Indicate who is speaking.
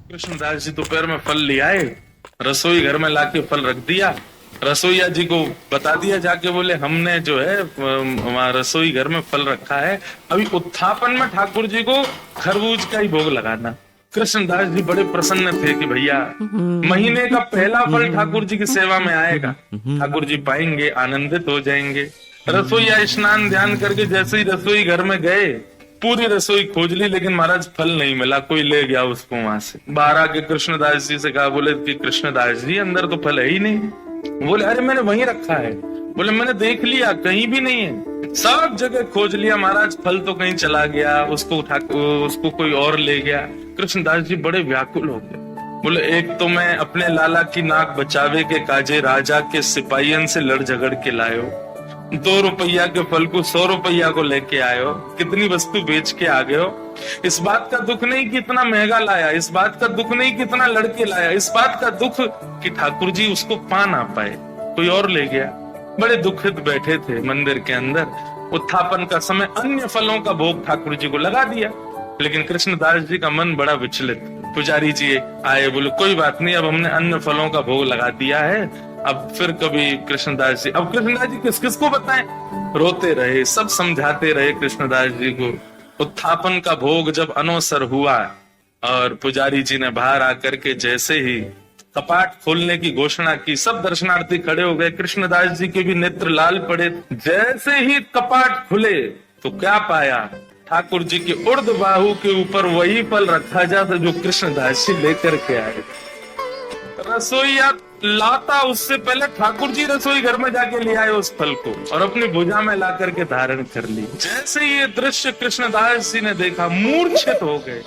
Speaker 1: कृष्णदास जी दोपहर में फल ले आए, रसोई घर में लाके फल रख दिया। रसोईया जी को बता दिया जाके, बोले हमने जो है वहां रसोई घर में फल रखा है, अभी उत्थापन में ठाकुर जी को खरबूज का ही भोग लगाना। कृष्णदास जी बड़े प्रसन्न थे कि भैया महीने का पहला फल ठाकुर जी की सेवा में आएगा, ठाकुर जी पाएंगे, आनंदित हो जाएंगे। रसोईया स्नान ध्यान करके जैसे ही रसोई घर में गए, पूरी रसोई खोज ली, लेकिन महाराज फल नहीं मिला, कोई ले गया उसको वहां से। बाहर आके कृष्णदास जी से कहा, बोले कि कृष्णदास जी अंदर तो फल है ही नहीं। बोले अरे मैंने वहीं रखा है। बोले मैंने देख लिया, कहीं भी नहीं है, सब जगह खोज लिया महाराज, फल तो कहीं चला गया, उसको कोई और ले गया। कृष्णदास जी बड़े व्याकुल हो गए। बोले एक तो मैं अपने लाला की नाक बचावे के काजे राजा के सिपाहियन से लड़ झगड़ के लायो, 2 रुपया के फल को 100 रुपया को लेके आए हो, कितनी वस्तु बेच के आ गए हो। इस बात का दुख नहीं कि इतना महंगा लाया, इस बात का दुख नहीं कि इतना लड़के लाया, इस बात का दुख कि ठाकुर जी उसको पा ना पाए, कोई और ले गया। बड़े दुखित बैठे थे मंदिर के अंदर। उत्थापन का समय अन्य फलों का भोग ठाकुर जी को लगा दिया, लेकिन कृष्णदास जी का मन बड़ा विचलित। पुजारी जी आए, बोले कोई बात नहीं, अब हमने अन्य फलों का भोग लगा दिया है, अब फिर कभी कृष्णदास जी। अब कृष्णदास जी किस किस को बताएं, रोते रहे, सब समझाते रहे कृष्णदास जी को। उत्थापन का भोग जब अनवसर हुआ और पुजारी जी ने बाहर आकर के जैसे ही कपाट खोलने की घोषणा की, सब दर्शनार्थी खड़े हो गए, कृष्णदास जी के भी नेत्र लाल पड़े। जैसे ही कपाट खुले तो क्या पाया, ठाकुर जी के उर्द बाहु के ऊपर वही फल रखा जाता जो कृष्णदास जी लेकर के आए। रसोईया लाता उससे पहले ठाकुर जी रसोई घर में जाके ले आए उस फल को और अपनी भुजा में ला करके धारण कर ली। जैसे ये दृश्य कृष्णदास जी ने देखा, मूर्छित हो गए।